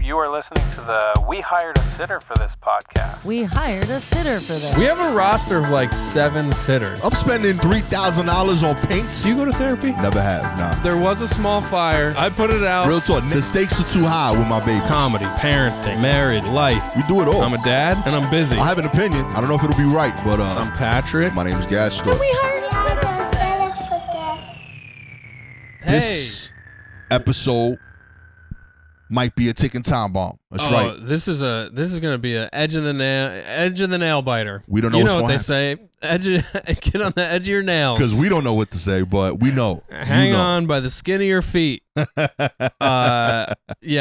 You are listening to the We Hired a Sitter for This podcast. We hired a sitter for this. We have a roster of like 7 sitters. I'm spending $3,000 on paints. Do you go to therapy? Never have, nah. There was a small fire. I put it out. Real talk, the stakes are too high with my baby. Comedy, parenting, married, life. We do it all. I'm a dad and I'm busy. I have an opinion. I don't know if it'll be right, but I'm Patrick. my name is Gaston. We hired a sitter. This episode might be a ticking time bomb. That's right. This is gonna be an edge of the nail biter. We don't know. You what's know what gonna they say? Get on the edge of your nails. Because we don't know what to say, but we know. Hang on by the skin of your feet. Yeah,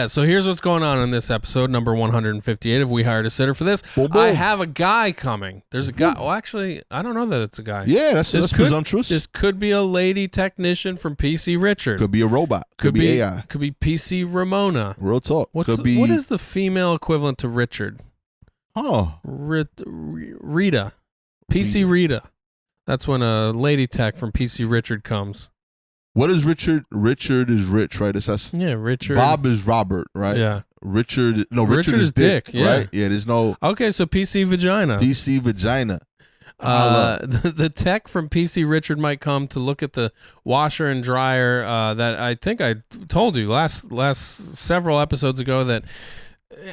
so here's what's going on in this episode, number 158 of We Hired a Sitter for This. Boom, boom. I have a guy coming. There's a guy. Well, actually, I don't know that it's a guy. Yeah, that's presumptuous. This could be a lady technician from PC Richard. Could be a robot. Could be AI. Could be PC Ramona. Real talk. What is the female equivalent to Richard? Oh. Rita. PC Rita. That's when a lady tech from PC Richard comes. What is Richard? Richard is Rich, right? Yeah, Richard. Bob is Robert, right? Yeah. Richard is Dick, yeah. right? Yeah, there's no... Okay, so PC Vagina. PC Vagina. The tech from PC Richard might come to look at the washer and dryer that I think I told you last several episodes ago that...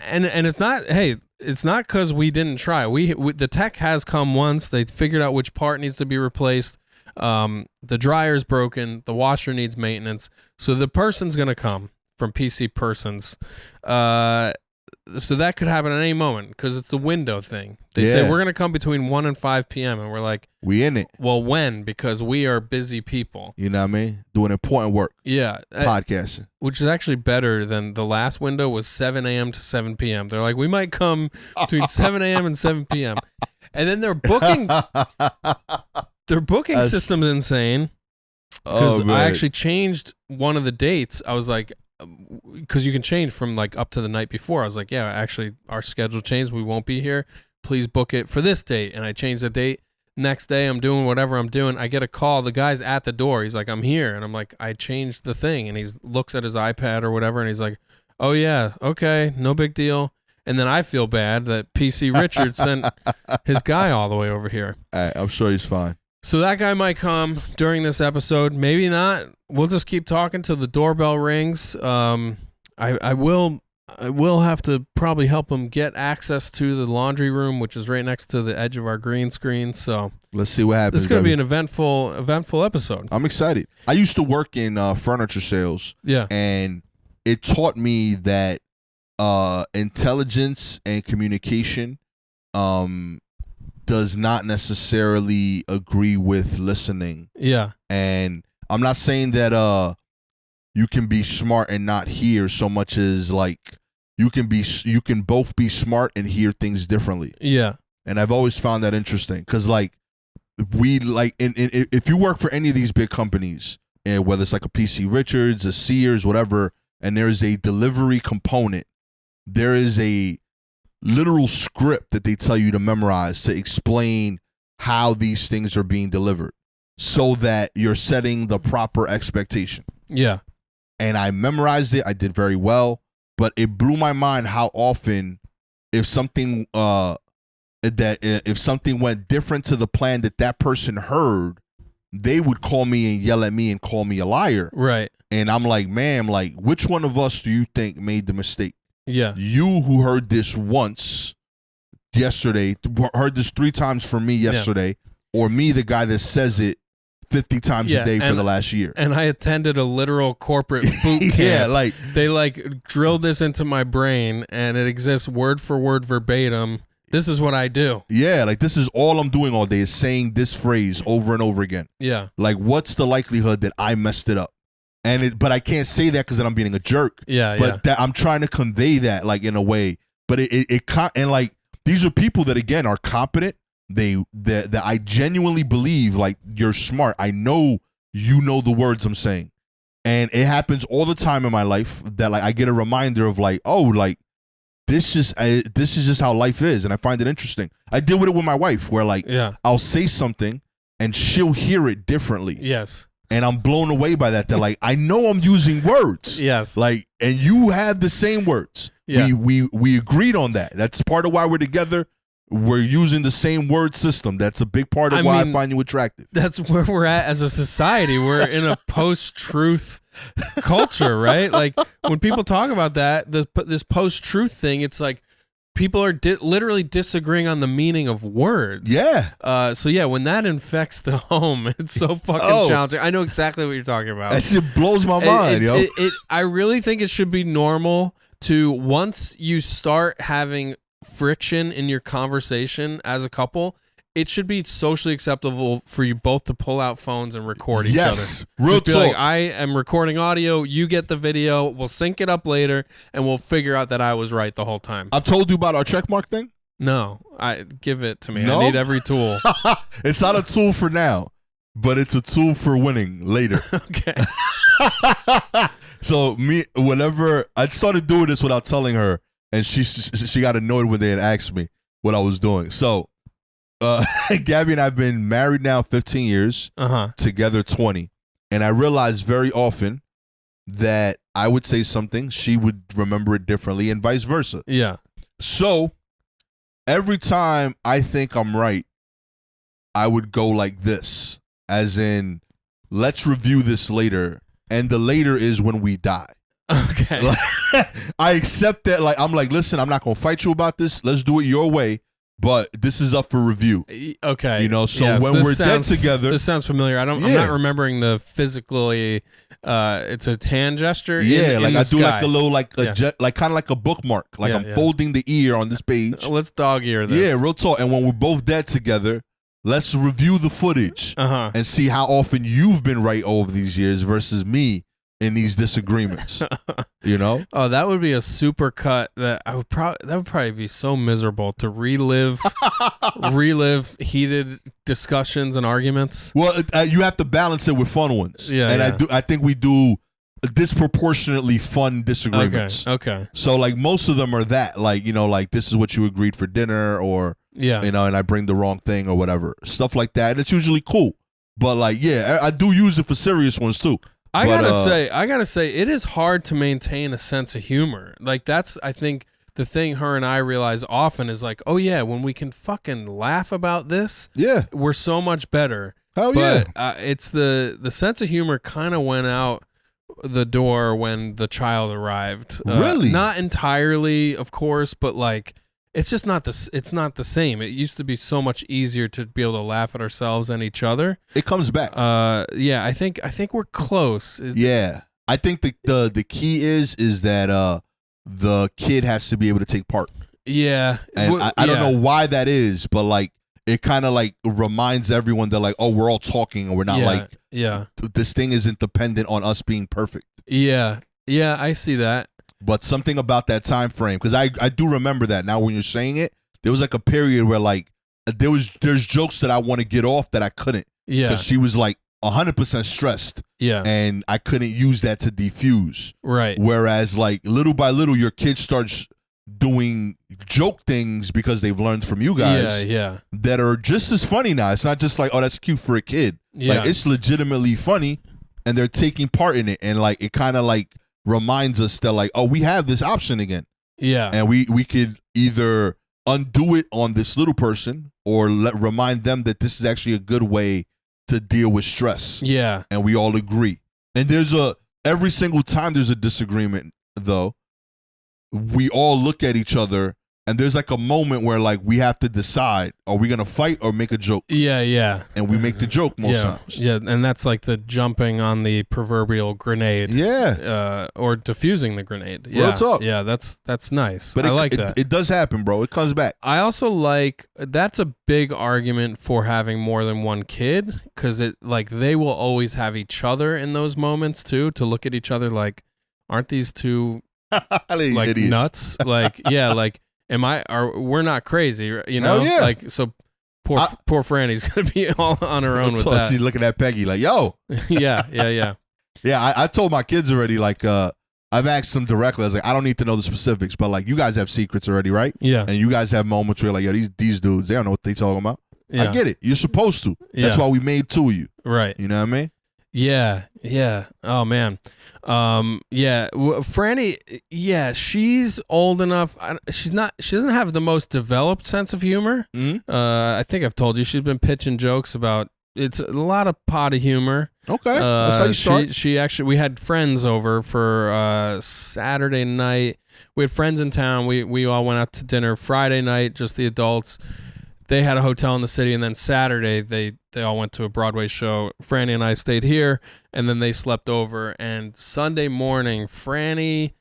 And it's not, hey, it's not because we didn't try. The tech has come once. They figured out which part needs to be replaced. The dryer's broken. The washer needs maintenance. So the person's going to come from PC Persons. So that could happen at any moment because it's the window thing. They say we're going to come between 1 and 5 p.m. And we're like, we in it. Well, when? Because we are busy people. You know what I mean? Doing important work. Yeah. Podcasting. Which is actually better than the last window was 7 a.m. to 7 p.m. They're like, we might come between 7 a.m. and 7 p.m. And then their booking system's insane. Because I actually changed one of the dates. I was like, because you can change from like up to the night before. I was like, yeah, actually our schedule changed. We won't be here. Please book it for this date. And I changed the date. Next day I'm doing whatever I'm doing. I get a call. The guy's at the door. He's like, I'm here. And I'm like, I changed the thing. And he looks at his iPad or whatever. And he's like, oh yeah, okay, no big deal. And then I feel bad that PC Richard sent his guy all the way over here. I'm sure he's fine. So that guy might come during this episode. Maybe not. We'll just keep talking till the doorbell rings. I will have to probably help him get access to the laundry room, which is right next to the edge of our green screen. So let's see what happens. This is going to be an eventful episode. I'm excited. I used to work in furniture sales. Yeah. And it taught me that intelligence and communication does not necessarily agree with listening. Yeah. And I'm not saying that you can be smart and not hear so much as like you can both be smart and hear things differently. Yeah. And I've always found that interesting because like if you work for any of these big companies, and whether it's like a PC Richards, a Sears, whatever, and there's a delivery component, there is a literal script that they tell you to memorize to explain how these things are being delivered so that you're setting the proper expectation. Yeah. And I memorized it. I did very well, but it blew my mind how often if something if something went different to the plan that person heard, they would call me and yell at me and call me a liar. Right. And I'm like, man, like which one of us do you think made the mistake? Yeah. You who heard this once yesterday, heard this 3 times from me yesterday, or me, the guy that says it 50 times a day for the last year. And I attended a literal corporate boot camp. Yeah, like they like drilled this into my brain and it exists word for word verbatim. This is what I do. Yeah, like this is all I'm doing all day is saying this phrase over and over again. Yeah. Like what's the likelihood that I messed it up? But I can't say that because then I'm being a jerk. Yeah, but that I'm trying to convey that like in a way. But and like these are people that again are competent. That I genuinely believe like you're smart. I know you know the words I'm saying, and it happens all the time in my life that like I get a reminder of like, oh, like this is just how life is, and I find it interesting. I deal with it with my wife where like I'll say something and she'll hear it differently. Yes. And I'm blown away by that. They're like, I know I'm using words. Yes. Like, and you have the same words. Yeah. We agreed on that. That's part of why we're together. We're using the same word system. That's a big part of why I find you attractive. That's where we're at as a society. We're in a post-truth culture, right? Like when people talk about that, this post-truth thing, it's like people are literally disagreeing on the meaning of words. Yeah. So yeah, when that infects the home, it's so fucking challenging. I know exactly what you're talking about. That shit blows my mind, yo. I really think it should be normal to, once you start having friction in your conversation as a couple, it should be socially acceptable for you both to pull out phones and record each other. Real talk. Like, I am recording audio, you get the video, we'll sync it up later, and we'll figure out that I was right the whole time. I've told you about our checkmark thing? No, give it to me. No? I need every tool. It's not a tool for now, but it's a tool for winning later. Okay. So whenever I started doing this without telling her, and she got annoyed when they had asked me what I was doing. So Gabby and I have been married now 15 years, together 20. And I realized very often that I would say something, she would remember it differently, and vice versa. Yeah. So every time I think I'm right, I would go like this, as in, let's review this later. And the later is when we die. Okay. Like, I accept that. Like, I'm like, listen, I'm not going to fight you about this. Let's do it your way. But this is up for review. Okay. You know, so when we're dead together. This sounds familiar. I'm not remembering the physically, it's a hand gesture. Yeah, in like the I do sky. like a little, like kind of like a bookmark. Like I'm folding the ear on this page. Let's dog ear this. Yeah, real talk. And when we're both dead together, let's review the footage and see how often you've been right over these years versus me in these disagreements. You know? Oh, that would be a super cut that would probably be so miserable to relive heated discussions and arguments. Well, you have to balance it with fun ones. Yeah, and I think we do disproportionately fun disagreements. Okay. So like most of them are that, like, you know, like this is what you agreed for dinner, or you know, and I bring the wrong thing or whatever. Stuff like that. And it's usually cool. But like, yeah, I do use it for serious ones too. I gotta say, it is hard to maintain a sense of humor. Like that's, I think, the thing her and I realize often is like, oh yeah, when we can fucking laugh about this, we're so much better. Hell yeah. It's the sense of humor kind of went out the door when the child arrived. Really? Not entirely, of course, but like, it's just not it's not the same. It used to be so much easier to be able to laugh at ourselves and each other. It comes back. Yeah, I think we're close. I think the key is that the kid has to be able to take part. Yeah. And I don't know why that is, but like it kind of like reminds everyone that like, oh, we're all talking and we're not this thing isn't dependent on us being perfect. Yeah, I see that. But something about that time frame, because I do remember that now when you're saying it, there was like a period where like there's jokes that I want to get off that I couldn't. Yeah. Because she was like 100% stressed. Yeah. And I couldn't use that to defuse. Right. Whereas like little by little, your kid starts doing joke things because they've learned from you guys. Yeah. That are just as funny now. It's not just like, oh, that's cute for a kid. Yeah. Like it's legitimately funny, and they're taking part in it, and like it kind of like reminds us that like, oh, we have this option again. Yeah. And we could either undo it on this little person or remind them that this is actually a good way to deal with stress. Yeah. And we all agree. And every single time there's a disagreement though, we all look at each other and there's like a moment where like we have to decide, are we going to fight or make a joke? Yeah. And we make the joke most times. Yeah, and that's like the jumping on the proverbial grenade. Yeah. Or diffusing the grenade. Real talk. Yeah, that's nice. But I like that. It does happen, bro. It comes back. I also like, that's a big argument for having more than one kid, because it like they will always have each other in those moments too, to look at each other like, aren't these two like idiots. Nuts? Like, yeah, like, we're not crazy, you know? Yeah. Like, so poor Franny's gonna be all on her own with that. She's looking at Peggy like, yo. Yeah. Yeah, I told my kids already, like, I've asked them directly. I was like, I don't need to know the specifics, but like, you guys have secrets already, right? Yeah. And you guys have moments where like, yeah, these dudes, they don't know what they talking about. Yeah. I get it. You're supposed to. That's why we made two of you. Right. You know what I mean? Yeah, yeah. Oh man, yeah. Franny, yeah, she's old enough. She's not. She doesn't have the most developed sense of humor. Mhm. I think I've told you she's been pitching jokes about. It's a lot of potty humor. Okay, that's how you start. She actually, we had friends over for Saturday night. We had friends in town. We all went out to dinner Friday night, just the adults. They had a hotel in the city, and then Saturday they all went to a Broadway show. Franny and I stayed here, and then they slept over. And Sunday morning, Franny,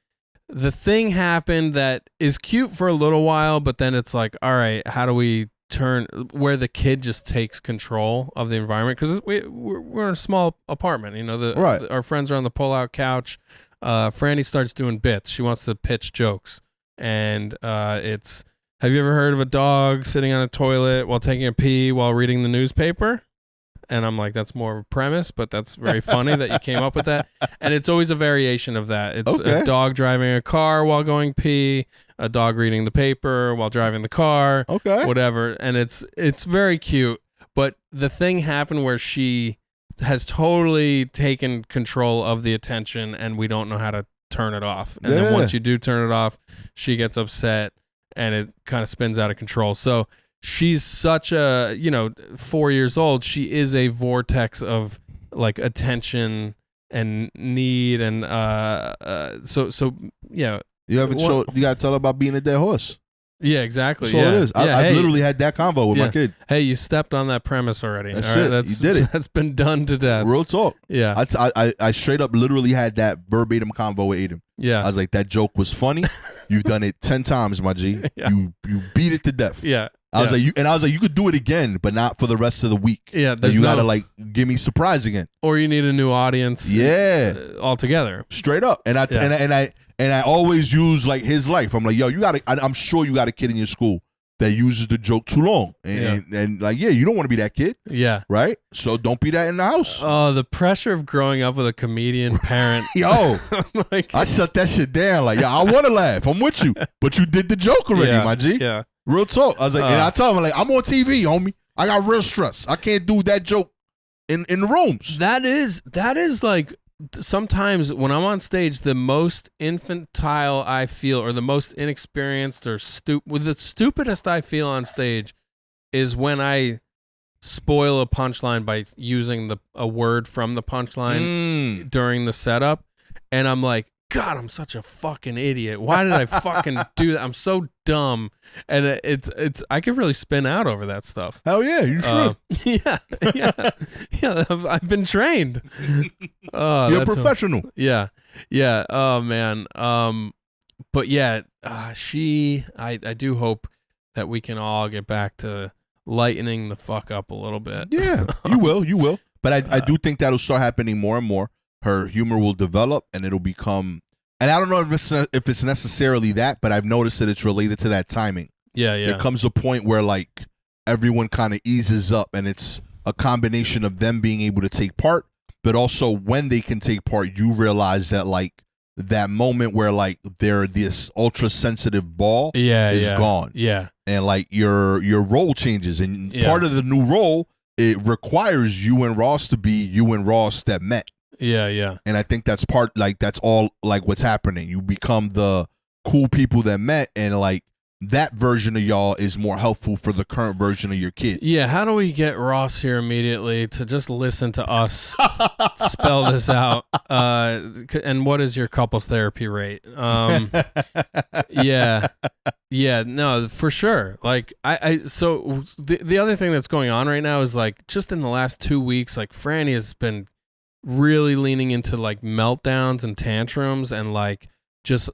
the thing happened that is cute for a little while, but then it's like, all right, how do we turn where the kid just takes control of the environment? Because we're in a small apartment, you know. Right. Our friends are on the pull-out couch. Franny starts doing bits. She wants to pitch jokes, and it's. Have you ever heard of a dog sitting on a toilet while taking a pee while reading the newspaper? And I'm like, that's more of a premise, but that's very funny that you came up with that. And it's always a variation of that. It's a dog driving a car while going pee, a dog reading the paper while driving the car, whatever. And it's very cute. But the thing happened where she has totally taken control of the attention, and we don't know how to turn it off. And then once you do turn it off, she gets upset. And it kind of spins out of control. So she's such a, 4 years old. She is a vortex of like attention and need. And so yeah. You haven't showed, you got to tell her about being a dead horse. Yeah, exactly. That's all it is. I've literally had that convo with my kid. Hey, you stepped on that premise already. That's it. You did it. That's been done to death. Real talk. Yeah. I straight up literally had that verbatim convo with Aiden. Yeah. I was like, that joke was funny. You've done it 10 times, my G. Yeah. You beat it to death. Yeah. I was like, you could do it again, but not for the rest of the week. Yeah. Like, you gotta like give me surprise again. Or you need a new audience. Yeah. Altogether. Straight up. And I always use like his life. I'm like, yo, I'm sure you got a kid in your school that uses the joke too long. And like, you don't want to be that kid. Yeah. Right? So don't be that in the house. Oh, the pressure of growing up with a comedian parent. Yo, I shut that shit down. Like, I want to laugh. I'm with you. But you did the joke already, my G. Yeah. Real talk. I was like, and I tell him, like, I'm on TV, homie. I got real stress. I can't do that joke in the rooms. That is like, sometimes when I'm on stage, the most infantile I feel, or the most inexperienced or the stupidest I feel on stage is when I spoil a punchline by using a word from the punchline during the setup. And I'm like, God, I'm such a fucking idiot. Why did I fucking do that? I'm so dumb. And it's I could really spin out over that stuff. Hell yeah, you should. Yeah. I've been trained. You're a professional. Yeah. Oh man. But yeah, I do hope that we can all get back to lightening the fuck up a little bit. Yeah, you will. But I do think that'll start happening more and more. Her humor will develop, and it'll become. And I don't know if it's necessarily that, but I've noticed that it's related to that timing. Yeah. There comes a point where like everyone kind of eases up, and it's a combination of them being able to take part, but also when they can take part, you realize that like that moment where like they're this ultra sensitive ball is gone. Yeah. And like your role changes, and part of the new role, it requires you and Ross to be you and Ross that met. Yeah. And I think that's all like what's happening. You become the cool people that met, and like that version of y'all is more helpful for the current version of your kid. Yeah, how do we get Ross here immediately to just listen to us spell this out? And what is your couples therapy rate? Yeah, no, for sure. Like so the other thing that's going on right now is like just in the last 2 weeks, like Franny has been really leaning into like meltdowns and tantrums, and like just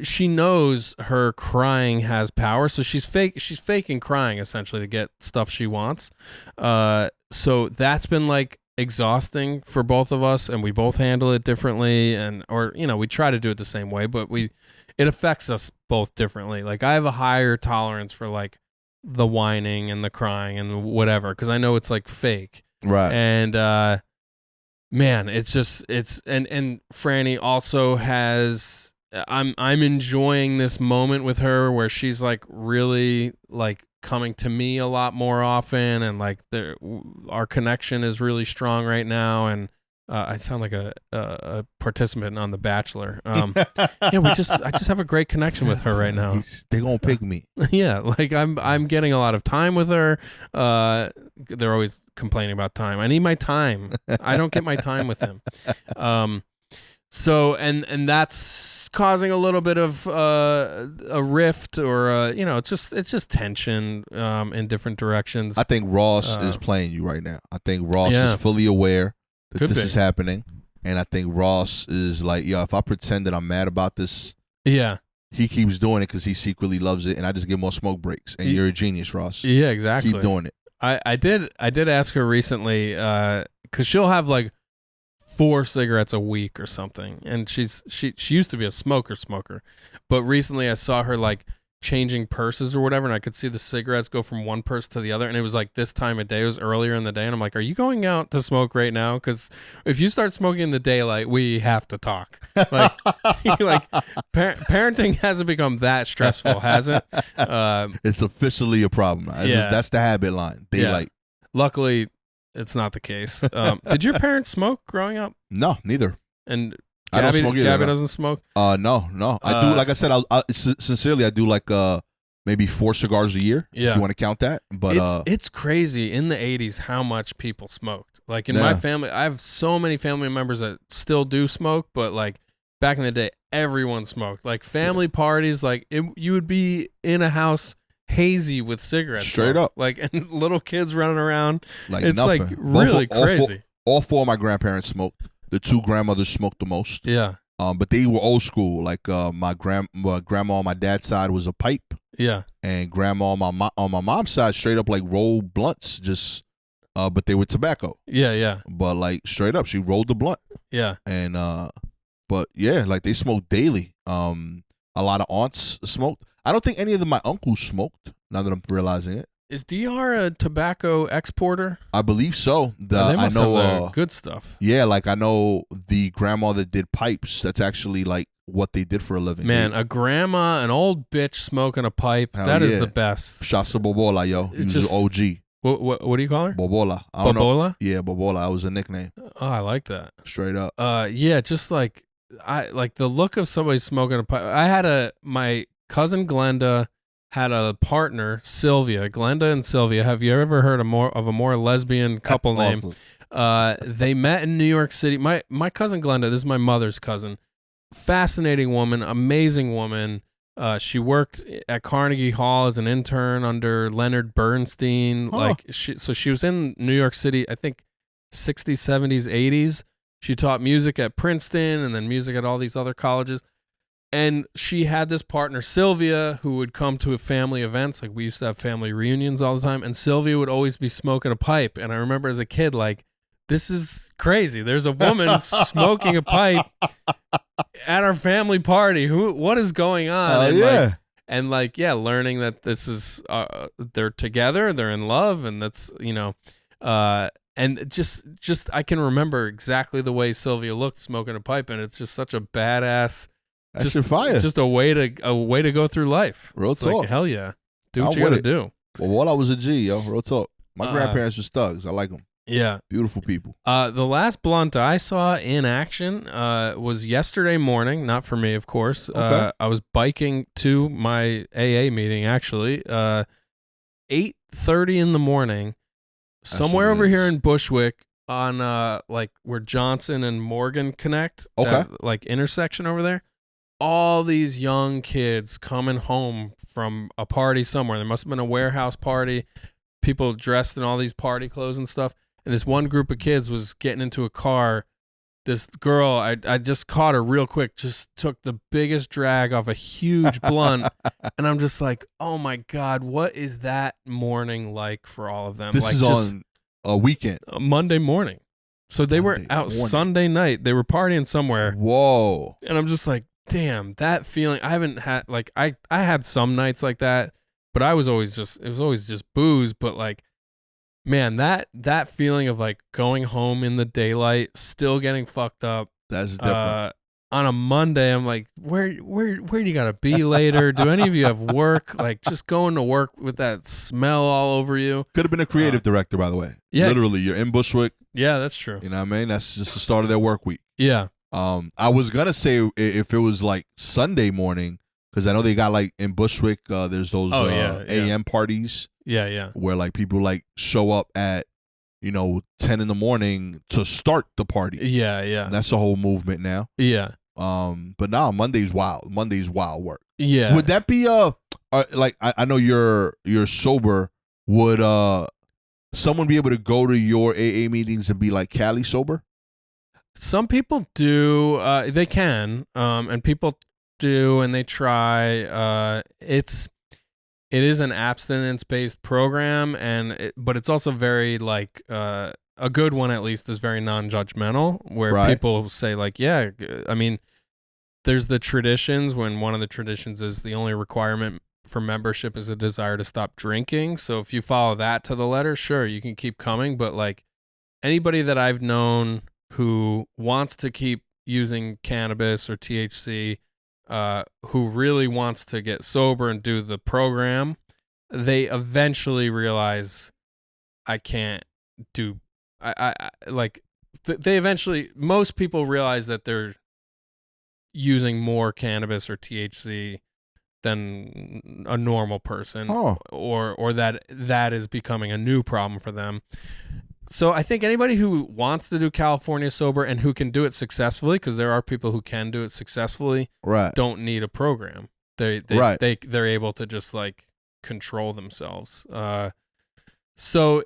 she knows her crying has power, so she's faking crying essentially to get stuff she wants. So that's been like exhausting for both of us, and we both handle it differently, or we try to do it the same way, but it affects us both differently. Like I have a higher tolerance for like the whining and the crying and whatever, because I know it's like fake, right? And man, it's and Franny also has. I'm enjoying this moment with her where she's like really like coming to me a lot more often, and like our connection is really strong right now, and I sound like a participant on The Bachelor. Yeah, I just have a great connection with her right now. They gonna pick me. Yeah, like I'm getting a lot of time with her. They're always complaining about time. I need my time. I don't get my time with him. So and that's causing a little bit of a rift, or it's just tension in different directions. I think Ross is playing you right now. I think Ross is fully aware that this is happening, and I think Ross is like, yo, if I pretend that I'm mad about this, he keeps doing it because he secretly loves it, and I just give more smoke breaks. And you're a genius, Ross. Yeah, exactly. Keep doing it. I did ask her recently because she'll have like 4 cigarettes a week or something, and she used to be a smoker, but recently I saw her like changing purses or whatever, and I could see the cigarettes go from one purse to the other, and it was like this time of day, it was earlier in the day, and I'm like, are you going out to smoke right now? Because if you start smoking in the daylight, we have to talk. Like, parenting hasn't become that stressful, has it? It's officially a problem. That's the habit line. Daylight. Yeah. Luckily, it's not the case. Did your parents smoke growing up? No, neither. And I don't smoke either. Gabby doesn't smoke? No. I do, like I said, sincerely, I do like maybe 4 cigars a year, if you want to count that. But it's crazy in the 80s how much people smoked. Like in my family, I have so many family members that still do smoke, but like back in the day, everyone smoked. Like family parties, like you would be in a house hazy with cigarettes. Straight up. Like, and little kids running around. Like it's nothing. Like really crazy. All 4 of my grandparents smoked. The 2 grandmothers smoked the most. Yeah. But they were old school. Like my grandma on my dad's side was a pipe. Yeah. And grandma on my mom's side straight up like rolled blunts, just but they were tobacco. Yeah. But like straight up, she rolled the blunt. Yeah. And but yeah, like they smoked daily. A lot of aunts smoked. I don't think any of my uncles smoked, now that I'm realizing it. Is DR a tobacco exporter? I believe so. They must have good stuff. Yeah, like I know the grandma that did pipes. That's actually like what they did for a living. Man, a grandma, an old bitch smoking a pipe, that is the best. Shasa Bobola, yo. He was an OG. What do you call her? Bobola. Bobola? Yeah, Bobola. That was a nickname. Oh, I like that. Straight up. Yeah, just like I like the look of somebody smoking a pipe. I had my cousin Glenda had a partner, Sylvia. Glenda and Sylvia. Have you ever heard of a more lesbian couple name? Awesome. They met in New York City. My cousin Glenda, this is my mother's cousin. Fascinating woman, amazing woman. She worked at Carnegie Hall as an intern under Leonard Bernstein. Huh. So she was in New York City, I think 60s, 70s, 80s. She taught music at Princeton and then music at all these other colleges. And she had this partner, Sylvia, who would come to family events. Like we used to have family reunions all the time. And Sylvia would always be smoking a pipe. And I remember as a kid, like, this is crazy. There's a woman smoking a pipe at our family party. What is going on? And learning that this is, they're together, they're in love. And that's, and just I can remember exactly the way Sylvia looked smoking a pipe. And it's just such a badass. Just fire. Just a way to go through life. Real talk. Like, hell yeah. Do what you gotta do. Well, while I was a G, yo, real talk. My grandparents were thugs. I like them. Yeah. Beautiful people. The last blunt I saw in action was yesterday morning. Not for me, of course. Okay. I was biking to my AA meeting, actually. 8:30 in the morning. Somewhere over here in Bushwick on where Johnson and Morgan connect. Okay. That, intersection over there. All these young kids coming home from a party somewhere. There must have been a warehouse party. People dressed in all these party clothes and stuff. And this one group of kids was getting into a car. This girl, I just caught her real quick, just took the biggest drag off a huge blunt. And I'm just like, oh my God, what is that morning like for all of them? This is on a weekend. Monday morning. So they were out Sunday night. They were partying somewhere. Whoa. And I'm just like, damn, that feeling. I haven't had, I had some nights like that, but it was always just booze. But man, that feeling of going home in the daylight, still getting fucked up. That's different. on a Monday, I'm like, where do you gotta be later? Do any of you have work? Like, just going to work with that smell all over you. Could have been a creative director, by the way. Yeah. Literally, you're in Bushwick. Yeah, that's true. You know what I mean? That's just the start of their work week. Yeah. I was gonna say if it was like Sunday morning, because I know they got like in Bushwick, there's those AM parties. Yeah, yeah. Where like people like show up at 10 in the morning to start the party. Yeah, yeah. And that's a whole movement now. Yeah. But now Monday's wild. Monday's wild work. Yeah. Would that be like I know you're sober. Would someone be able to go to your AA meetings and be like Cali sober? Some people do. They can. And people do, and they try. It is an abstinence-based program, but it's also very like a good one, at least, is very non-judgmental, where people say like, yeah, I mean, there's the traditions when one of the traditions is the only requirement for membership is a desire to stop drinking. So if you follow that to the letter, sure, you can keep coming. But like anybody that I've known who wants to keep using cannabis or THC, who really wants to get sober and do the program, they eventually realize I can't do. They eventually, most people realize that they're using more cannabis or THC than a normal person, or that is becoming a new problem for them. So I think anybody who wants to do California sober and who can do it successfully, because there are people who can do it successfully, don't need a program. They're able to just like control themselves. So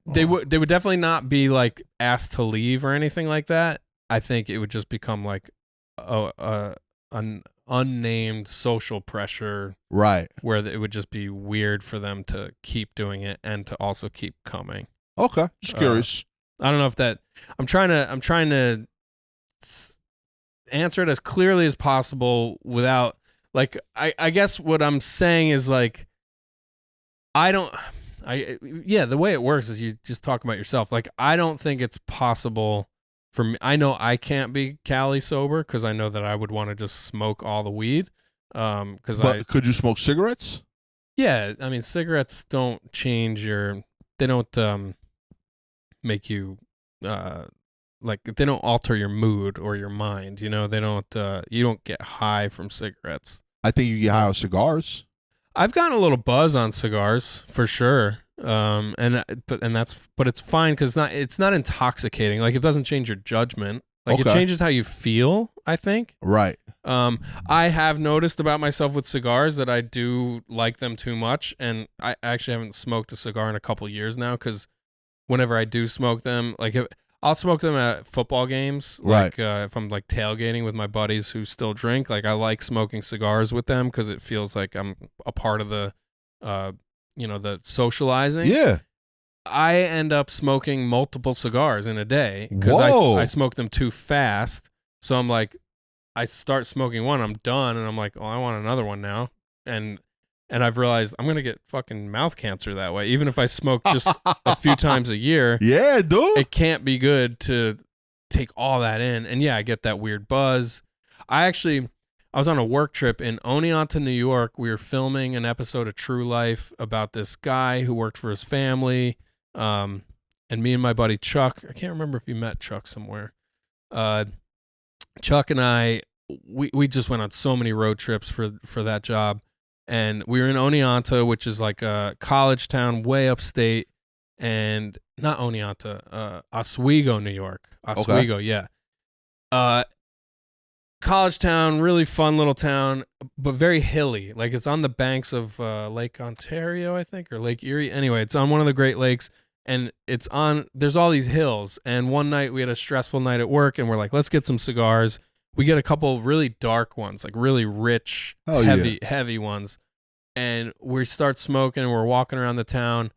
they would definitely not be like asked to leave or anything like that. I think it would just become like an unnamed social pressure, where it would just be weird for them to keep doing it and to also keep coming. Okay, just curious. I don't know if that. I'm trying to answer it as clearly as possible without like. I guess what I'm saying is like, the way it works is you just talk about yourself. Like, I don't think it's possible for me. I know I can't be Cali sober because I know that I would want to just smoke all the weed. But could you smoke cigarettes? Yeah, I mean, cigarettes don't change they don't make you like, they don't alter your mood or your mind. They don't. You don't get high from cigarettes. I think you get high on cigars. I've gotten a little buzz on cigars for sure. But it's fine because it's not intoxicating. Like, it doesn't change your judgment. Like, it changes how you feel, I think. Right. I have noticed about myself with cigars that I do like them too much, and I actually haven't smoked a cigar in a couple years now because whenever I do smoke them, like I'll smoke them at football games, like if I'm like tailgating with my buddies who still drink. Like, I like smoking cigars with them because it feels like I'm a part of the, the socializing. Yeah. I end up smoking multiple cigars in a day because I smoke them too fast. So I'm like, I start smoking one, I'm done, and I'm like, oh, I want another one now. And I've realized I'm going to get fucking mouth cancer that way. Even if I smoke just a few times a year. Yeah, dude. It can't be good to take all that in. And yeah, I get that weird buzz. I was on a work trip in Oneonta, New York. We were filming an episode of True Life about this guy who worked for his family. And me and my buddy Chuck, I can't remember if you met Chuck somewhere. Chuck and I, we just went on so many road trips for that job. And we were in Oneonta, which is like a college town way upstate. And not Oneonta, Oswego, New York. Oswego, yeah. College town, really fun little town, but very hilly. Like, it's on the banks of Lake Ontario, I think, or Lake Erie. Anyway, it's on one of the Great Lakes. And there's all these hills. And one night we had a stressful night at work, and we're like, let's get some cigars. We get a couple really dark ones, like really rich, heavy ones. And we start smoking, and we're walking around the town,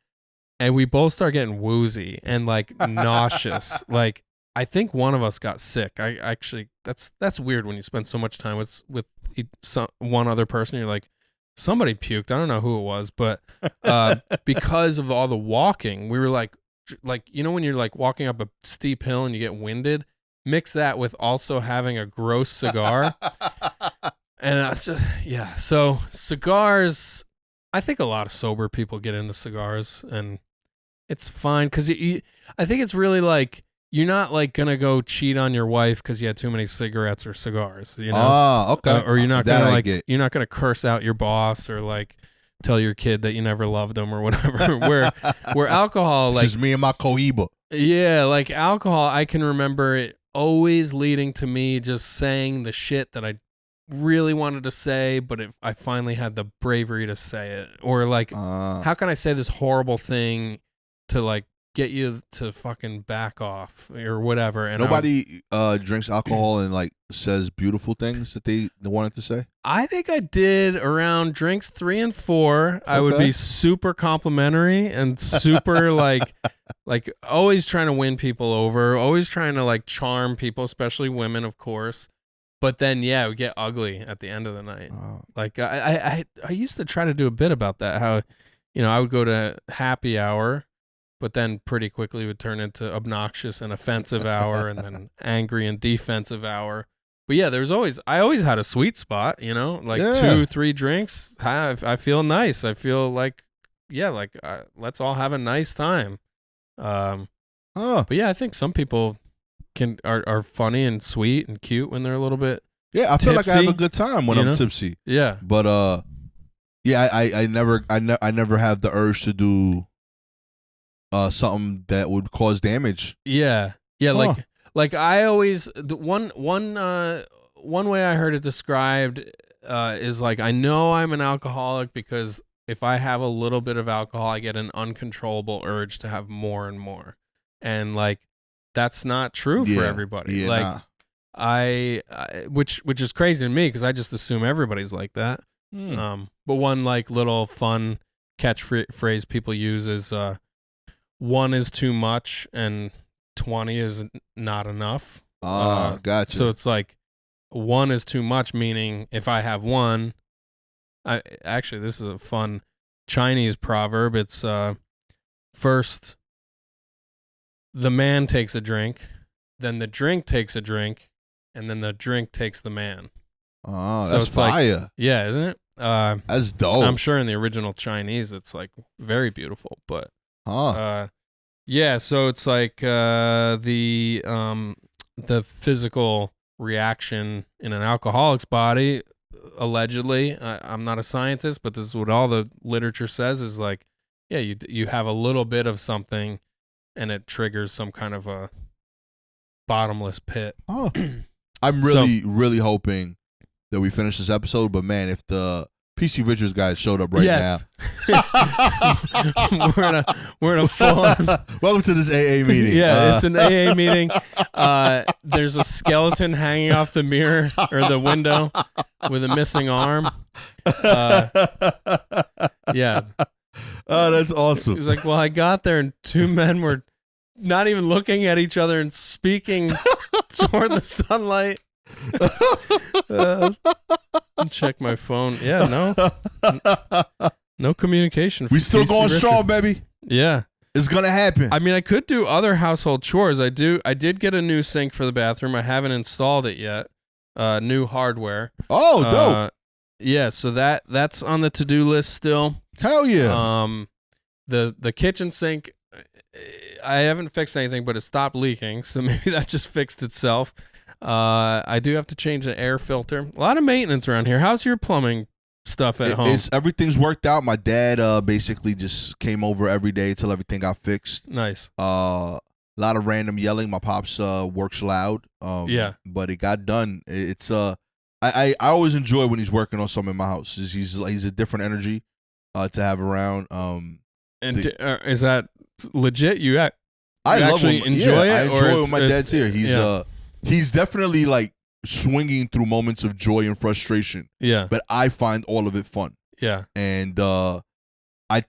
and we both start getting woozy and like nauseous. Like, I think one of us got sick. I actually, that's weird when you spend so much time with one other person. You're like, somebody puked. I don't know who it was, but because of all the walking, we were like when you're like walking up a steep hill and you get winded, mix that with also having a gross cigar. And it's just, yeah. So cigars, I think a lot of sober people get into cigars, and it's fine because I think it's really like, you're not like gonna go cheat on your wife because you had too many cigarettes or cigars, you know? Oh, okay. Or you're not gonna get. you're not gonna curse out your boss or like tell your kid that you never loved them or whatever. where alcohol, It's like, just me and my cohiba. yeah, like alcohol, I can remember it always leading to me just saying the shit that I really wanted to say, but I finally had the bravery to say it. Or like, how can I say this horrible thing to like get you to fucking back off or whatever? And nobody drinks alcohol and like says beautiful things that they wanted to say. I think I did around drinks 3 and 4. I would be super complimentary and super like always trying to win people over, always trying to like charm people, especially women, of course. But then, yeah, it would get ugly at the end of the night. Like I used to try to do a bit about that. How, I would go to happy hour, but then pretty quickly would turn into obnoxious and offensive hour, and then angry and defensive hour. But yeah, I always had a sweet spot, like 2-3 drinks. I feel nice. I feel like, let's all have a nice time. But yeah, I think some people are funny and sweet and cute when they're a little bit I feel like I tipsy, have a good time when I'm tipsy. Yeah. But yeah, I never have the urge to do something that would cause damage. Yeah. Like I always, one way I heard it described is like, I know I'm an alcoholic because if I have a little bit of alcohol, I get an uncontrollable urge to have more and more. And like, that's not true for everybody. Yeah, like I which is crazy to me because I just assume everybody's like that. But one like little fun catchphrase people use is 1 is too much and 20 is not enough. Gotcha. So it's like 1 is too much, meaning if I have 1, actually this is a fun Chinese proverb. It's first the man takes a drink, then the drink takes a drink, and then the drink takes the man. Oh, so that's fire. Like, yeah, isn't it? That's dope. I'm sure in the original Chinese it's like very beautiful, but yeah, so it's like the physical reaction in an alcoholic's body, allegedly. I'm not a scientist, but this is what all the literature says is like, yeah, you have a little bit of something and it triggers some kind of a bottomless pit. I'm really hoping that we finish this episode, but man, if the PC Richards guys showed up right now. we're in a full-on. Welcome to this AA meeting. Yeah, it's an AA meeting. There's a skeleton hanging off the mirror or the window with a missing arm. Yeah. Oh, that's awesome. He's like, well, I got there and 2 men were not even looking at each other and speaking toward the sunlight. Check my phone. Yeah, no communication. We still going strong, baby. Yeah, it's gonna happen. I mean, I could do other household chores. I did get a new sink for the bathroom. I haven't installed it yet. New hardware. Oh, dope. Yeah, so that's on the to-do list still. Hell yeah. The kitchen sink, I haven't fixed anything, but it stopped leaking, so maybe that just fixed itself. I do have to change an air filter. A lot of maintenance around here. How's your plumbing stuff at home? Everything's worked out. My dad basically just came over every day till everything got fixed. Nice. A lot of random yelling. My pops works loud. Yeah. But it got done. It's I always enjoy when he's working on something in my house. He's a different energy to have around. Is that legit? I actually enjoy it. I enjoy when my dad's here. He's definitely like swinging through moments of joy and frustration. Yeah. But I find all of it fun. Yeah. And I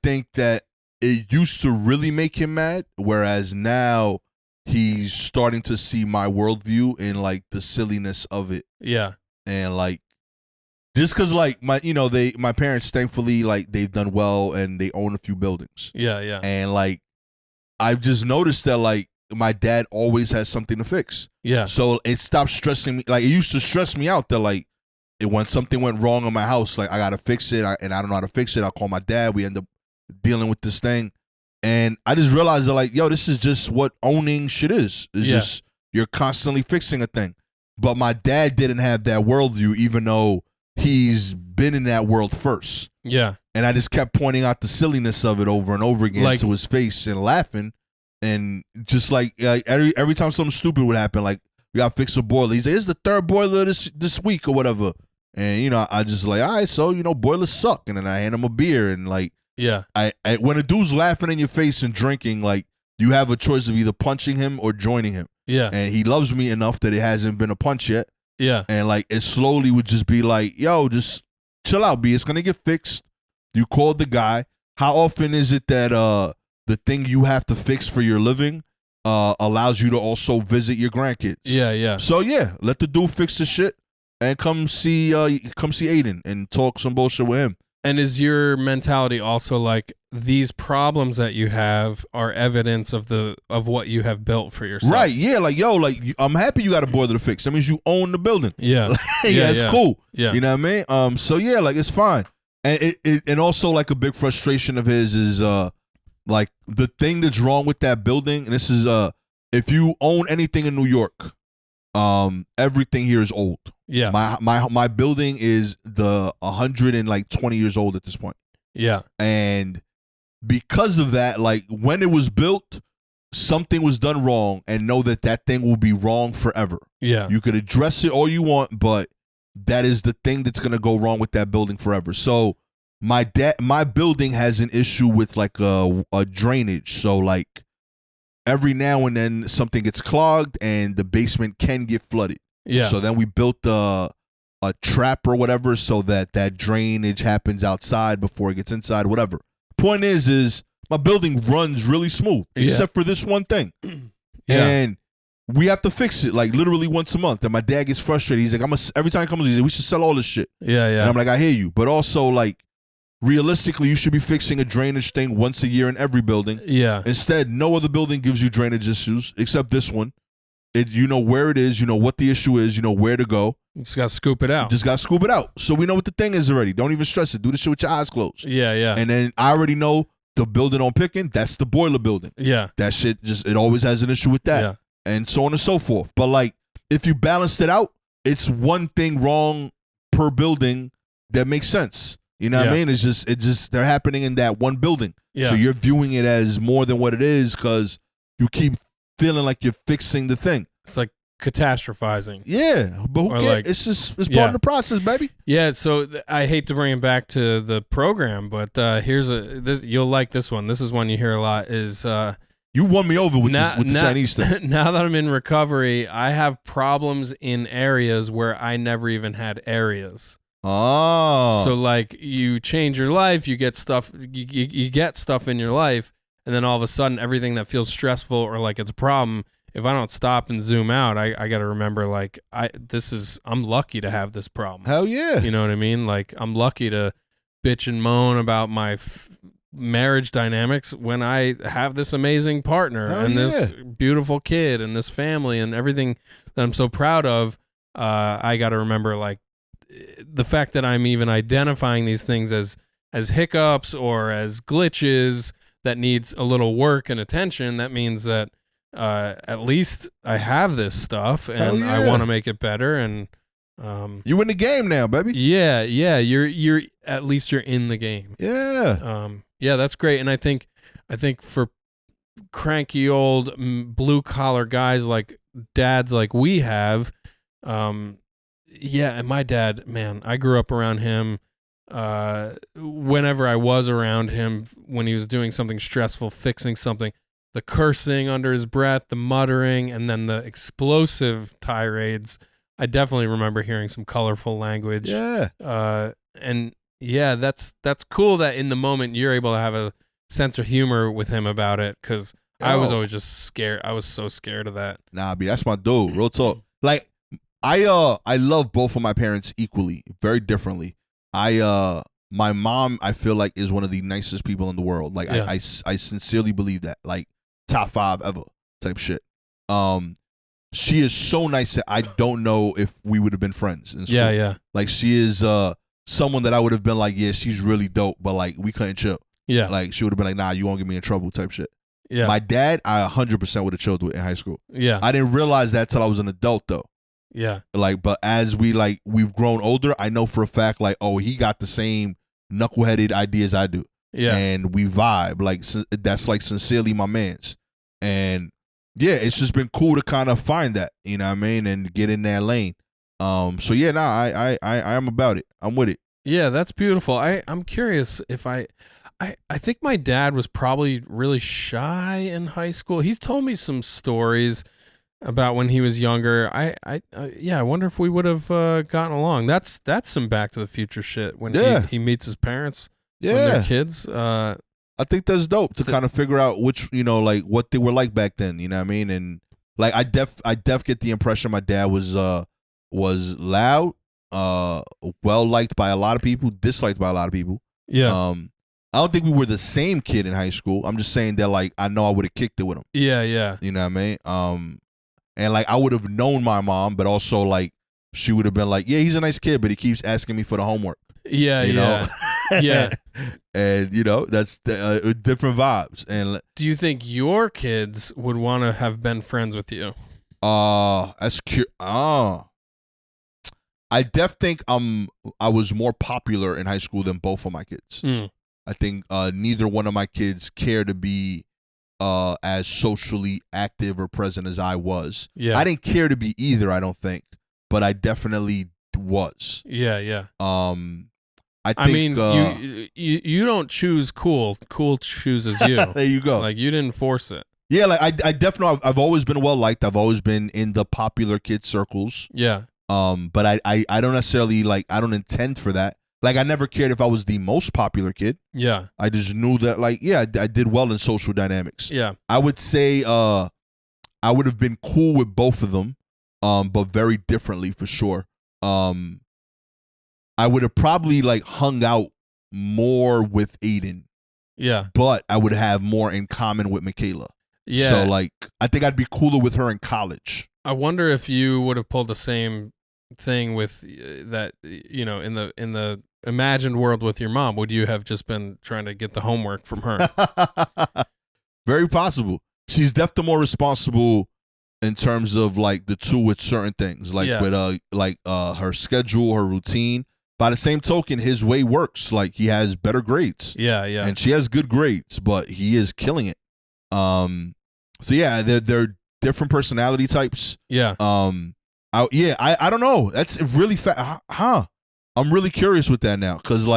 think that it used to really make him mad, whereas now he's starting to see my worldview in like the silliness of it. Yeah. And like, just because like my parents, thankfully, like they've done well and they own a few buildings. Yeah, yeah. And like, I've just noticed that like my dad always has something to fix. Yeah. So it stopped stressing me. Like, it used to stress me out that, like, when something went wrong in my house, like, I got to fix it, and I don't know how to fix it. I'll call my dad. We end up dealing with this thing. And I just realized that, like, yo, this is just what owning shit is. It's just you're constantly fixing a thing. But my dad didn't have that worldview, even though he's been in that world first. Yeah. And I just kept pointing out the silliness of it over and over again, like, to his face and laughing. And just like every time something stupid would happen, like, we got to fix a boiler. He's like, it's the third boiler this week or whatever. And, you know, I just like, all right, so, you know, boilers suck. And then I hand him a beer. And, like, I when a dude's laughing in your face and drinking, like, you have a choice of either punching him or joining him. Yeah. And he loves me enough that it hasn't been a punch yet. Yeah. And, like, it slowly would just be like, yo, just chill out, B. It's going to get fixed. You called the guy. How often is it that the thing you have to fix for your living allows you to also visit your grandkids? Yeah, yeah. So, yeah, let the dude fix the shit and come see Aiden and talk some bullshit with him. And is your mentality also like these problems that you have are evidence of what you have built for yourself? Right, yeah, like, yo, like, I'm happy you got a boiler to fix. That means you own the building. Yeah. Like, yeah, it's cool. Yeah. You know what I mean? So, yeah, like, it's fine. And it and also, like, a big frustration of his is like, the thing that's wrong with that building, and this is if you own anything in New York, everything here is old. Yeah. My building is 120 years old at this point. Yeah. And because of that, like, when it was built, something was done wrong, and know that thing will be wrong forever. Yeah. You could address it all you want, but that is the thing that's going to go wrong with that building forever. So my building has an issue with, like, a drainage. So, like, every now and then something gets clogged and the basement can get flooded. Yeah. So then we built a trap or whatever so that drainage happens outside before it gets inside, whatever. Point is my building runs really smooth, except for this one thing. Yeah. And we have to fix it, like, literally once a month. And my dad gets frustrated. He's like, every time he comes, he's like, we should sell all this shit. Yeah, yeah. And I'm like, I hear you. But also, like, realistically, you should be fixing a drainage thing once a year in every building. Yeah. Instead, no other building gives you drainage issues except this one. You know where it is, you know what the issue is, you know where to go. You just got to scoop it out. Just got to scoop it out. So we know what the thing is already. Don't even stress it. Do the shit with your eyes closed. Yeah, yeah. And then I already know the building I'm picking, that's the boiler building. Yeah. That shit it always has an issue with that. Yeah. And so on and so forth. But, like, if you balanced it out, it's one thing wrong per building that makes sense. You know what I mean? It's just they're happening in that one building. Yeah. So you're viewing it as more than what it is because you keep feeling like you're fixing the thing. It's like catastrophizing. Yeah, but who Or, cares? like, It's part of the process, baby. Yeah, so I hate to bring it back to the program, but you'll like this one. This is one you hear a lot is you won me over with the Chinese thing. Now that I'm in recovery, I have problems in areas where I never even had areas. Oh. So, like, you change your life, you get stuff you get stuff in your life, and then all of a sudden everything that feels stressful or like it's a problem, if I don't stop and zoom out, I got to remember, like, I'm lucky to have this problem. Hell yeah. You know what I mean? Like, I'm lucky to bitch and moan about my marriage dynamics when I have this amazing partner and this beautiful kid and this family and everything that I'm so proud of. I got to remember, like, the fact that I'm even identifying these things as hiccups or as glitches that needs a little work and attention. That means that at least I have this stuff and I want to make it better. And you in the game now, baby. Yeah. You're at least you're in the game. Yeah. Yeah, that's great. And I think for cranky old blue collar guys like dads like we have, yeah, and my dad, man, I grew up around him. Whenever I was around him, when he was doing something stressful, fixing something, the cursing under his breath, the muttering, and then the explosive tirades. I definitely remember hearing some colorful language. Yeah. And yeah, that's cool that in the moment you're able to have a sense of humor with him about it, because I was always just scared. I was so scared of that. Nah, B, that's my dude. Real talk. Like, I love both of my parents equally, very differently. My mom, I feel like, is one of the nicest people in the world. Like, I sincerely believe that. Like, top 5 ever. type shit. She is so nice that I don't know if we would have been friends in school. Yeah. Like she is someone that I would have been like, yeah, she's really dope, but like we couldn't chill. Yeah. Like she would have been like, nah, you won't get me in trouble type shit. Yeah. My dad, I 100% would have chilled with in high school. Yeah. I didn't realize that till I was an adult though. Yeah. Like, but as we've grown older, I know for a fact, like, oh, he got the same knuckleheaded ideas I do. Yeah. And we vibe. Like, that's like sincerely my man's. And yeah, it's just been cool to kind of find that, you know what I mean? And get in that lane. So yeah, I am about it. I'm with it. Yeah, that's beautiful. I'm curious if I think my dad was probably really shy in high school. He's told me some stories about when he was younger. I wonder if we would have gotten along. That's some Back to the Future shit when he meets his parents when they're kids. I think that's dope to kind of figure out which, like what they were like back then, you know what I mean? And like I def get the impression my dad was loud, well liked by a lot of people, disliked by a lot of people. Yeah. I don't think we were the same kid in high school. I'm just saying that like I know I would have kicked it with him. Yeah. You know what I mean? And like I would have known my mom, but also like she would have been like, yeah, he's a nice kid, but he keeps asking me for the homework. Yeah, you know? Yeah. And that's different vibes. And do you think your kids would want to have been friends with you? That's cute. I think I was more popular in high school than both of my kids. I think neither one of my kids cared to be as socially active or present as I was. Yeah. I didn't care to be either, I don't think, but I definitely was. Yeah. I think, you don't choose cool. Cool chooses you. There you go. Like you didn't force it. Yeah, like I definitely I've always been well liked. I've always been in the popular kid circles. Yeah. But I don't necessarily I don't intend for that. Like I never cared if I was the most popular kid. Yeah. I just knew that I did well in social dynamics. Yeah. I would say I would have been cool with both of them, but very differently for sure. I would have probably hung out more with Aiden. Yeah. But I would have more in common with Michaela. Yeah. So I think I'd be cooler with her in college. I wonder if you would have pulled the same thing with that, in the imagined world with your mom. Would you have just been trying to get the homework from her? Very possible. She's definitely more responsible in terms of the two with certain things, with her schedule, her routine. By the same token, his way works. He has better grades. Yeah. And she has good grades, but he is killing it. So yeah, they're different personality types. Yeah. I don't know. That's really I'm really curious with that now, because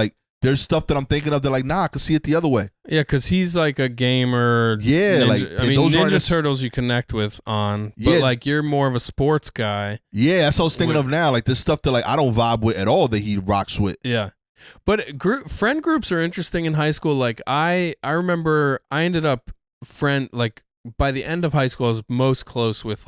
there's stuff that I'm thinking of that I could see it the other way. Yeah, because he's a gamer. Yeah, those Ninja Turtles you connect with on, but you're more of a sports guy. Yeah, that's what I was thinking of now. There's stuff that I don't vibe with at all that he rocks with. Yeah, but friend groups are interesting in high school. I remember I ended up by the end of high school I was most close with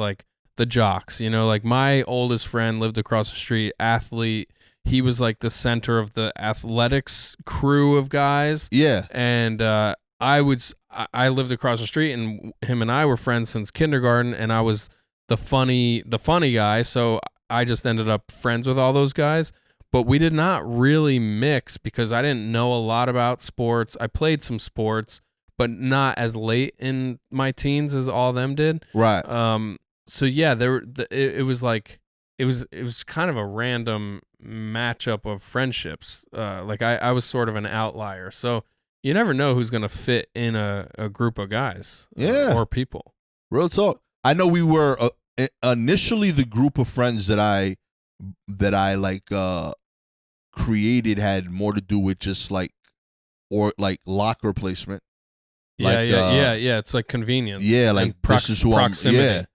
the jocks. My oldest friend lived across the street, athlete. He was the center of the athletics crew of guys. Yeah. And I lived across the street, and him and I were friends since kindergarten, and I was the funny guy, so I just ended up friends with all those guys. But we did not really mix because I didn't know a lot about sports. I played some sports, but not as late in my teens as all them did. Right. So yeah, it was kind of a random matchup of friendships. I was sort of an outlier, so you never know who's gonna fit in a group of guys. Or people. Real talk. I know we were initially the group of friends that I created had more to do with just locker placement. Yeah. It's convenience. Yeah, this is who proximity.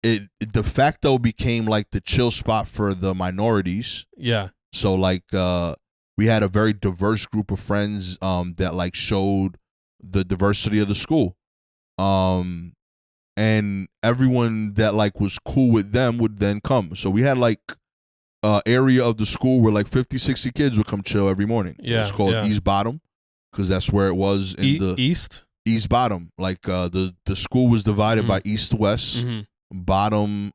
It de facto became the chill spot for the minorities. Yeah. So we had a very diverse group of friends that showed the diversity of the school. And everyone that was cool with them would then come. So we had area of the school where 50, 60 kids would come chill every morning. Yeah. It's called East Bottom because that's where it was in the East. East Bottom. Like the school was divided by East West. Mm-hmm. Bottom,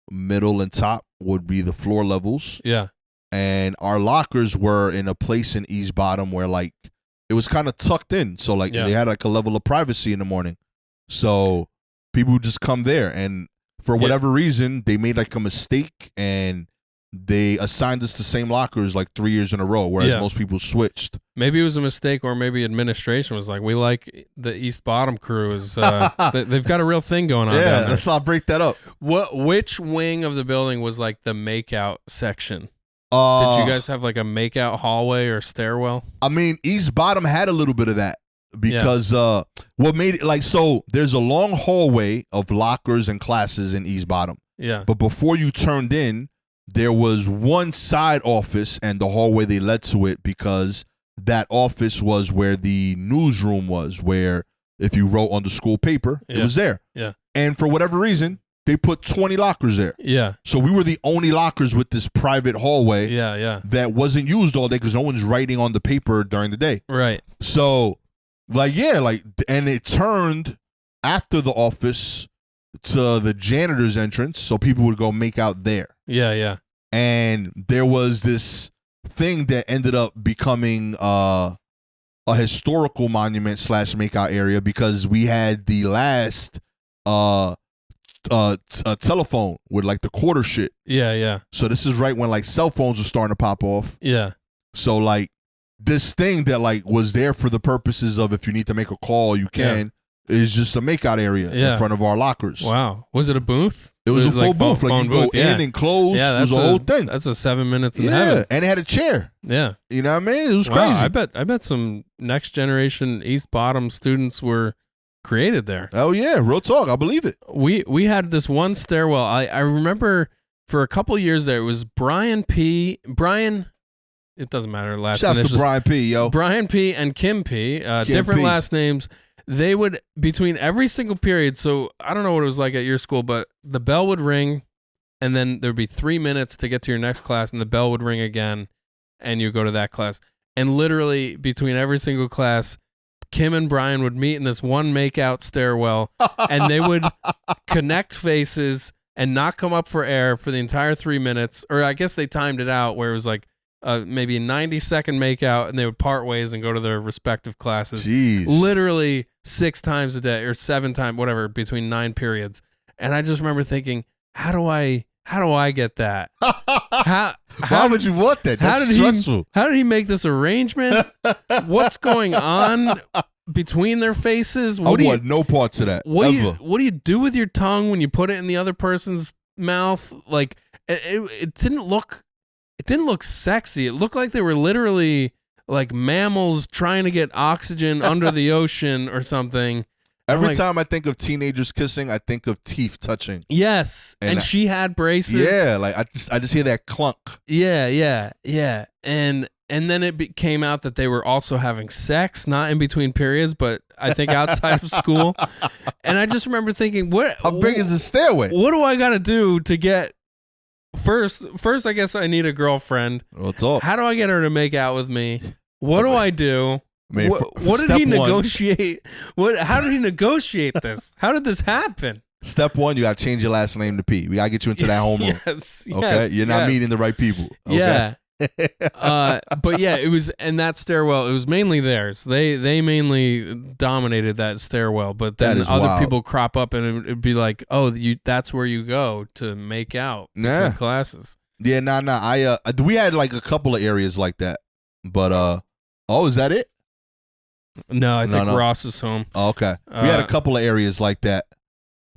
middle, and top would be the floor levels. Yeah. And our lockers were in a place in East Bottom where like it was kind of tucked in. So like they had like a level of privacy in the morning. So people would just come there, and for whatever reason, they made like a mistake and they assigned us the same lockers like 3 years in a row, whereas most people switched. Maybe it was a mistake, or maybe administration was like, we like the East Bottom crew is they've got a real thing going on down there. Let's not break that up. Which wing of the building was like the makeout section? Did you guys have like a makeout hallway or stairwell? I mean, East Bottom had a little bit of that because what made it like, so there's a long hallway of lockers and classes in East Bottom. Yeah. But before you turned in, there was one side office and the hallway they led to it, because that office was where the newsroom was, where if you wrote on the school paper, it was there. Yeah. And for whatever reason, they put 20 lockers there. Yeah. So we were the only lockers with this private hallway that wasn't used all day because no one's writing on the paper during the day. Right. So, and it turned after the office to the janitor's entrance, so people would go make out there. Yeah, yeah. And there was this thing that ended up becoming a historical monument / makeout area, because we had the last a telephone with like the quarter shit. Yeah, yeah. So this is right when like cell phones were starting to pop off. Yeah. So like this thing that like was there for the purposes of if you need to make a call, you can, is just a makeout area in front of our lockers. Wow. Was it a booth? It was a full booth. Like you go in and close. Yeah, it was a whole thing. That's a 7 minutes in heaven. And it had a chair. Yeah. You know what I mean? It was crazy. I bet some next generation East Bottom students were created there. Oh yeah, real talk. I believe it. We had this one stairwell. I remember for a couple years there, it was Brian, it doesn't matter. Shouts to Brian P, yo. Brian P and Kim P, different P. last names. They would, between every single period, so I don't know what it was like at your school, but the bell would ring, and then there'd be 3 minutes to get to your next class, and the bell would ring again, and you go to that class. And literally, between every single class, Kim and Brian would meet in this one makeout stairwell, and they would connect faces and not come up for air for the entire 3 minutes. Or I guess they timed it out where it was like maybe a 90-second makeout, and they would part ways and go to their respective classes. Jeez. Literally 6 times a day or 7 times, whatever, between 9 periods. And I just remember thinking, how do I get that? How would you want that? That's stressful. How did he make this arrangement? What's going on between their faces? I want no parts of that. What do you do with your tongue when you put it in the other person's mouth? Like it didn't look sexy. It looked like they were literally like mammals trying to get oxygen under the ocean or something. Every time I think of teenagers kissing, I think of teeth touching. Yes, and she had braces. Yeah, like I just hear that clunk. Yeah. And then it came out that they were also having sex, not in between periods, but I think outside of school. And I just remember thinking, how big is the stairway? What do I got to do to get first? I guess I need a girlfriend. What's up? How do I get her to make out with me? What do I do? I mean, what did he negotiate? How did he negotiate this? How did this happen? Step 1, you got to change your last name to P. We got to get you into that homeroom. Yes. Okay, you're not meeting the right people. Okay? Yeah. But yeah, it was, and that stairwell, it was mainly theirs. They mainly dominated that stairwell, but then other people crop up and it'd be like, oh, that's where you go to make out between classes. Yeah, nah. We had like a couple of areas like that, but is that it? No, I think Ross is home. Oh, okay. We had a couple of areas like that,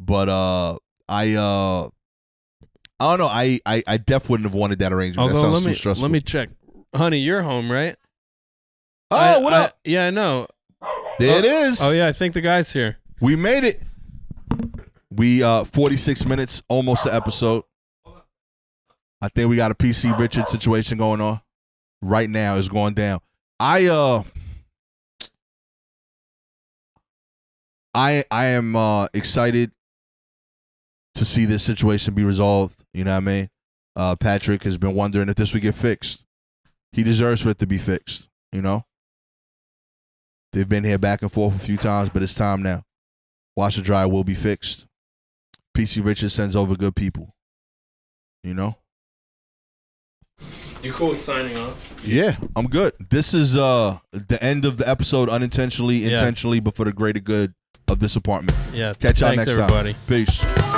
but I don't know. I definitely wouldn't have wanted that arrangement. That sounds too stressful. Let me check. Honey, you're home, right? Oh, what up? Yeah, I know. There it is. Oh yeah, I think the guy's here. We made it. We 46 minutes, almost an episode. I think we got a PC Richard situation going on right now. It's going down. I am excited to see this situation be resolved. You know what I mean? Patrick has been wondering if this would get fixed. He deserves for it to be fixed, you know? They've been here back and forth a few times, but it's time now. Washer dryer will be fixed. PC Richard sends over good people. You know? You cool with signing off? Yeah, I'm good. This is the end of the episode, unintentionally, Yeah. intentionally, but for the greater good of this apartment. Yeah. Catch y'all Thanks, next everybody. time. Peace.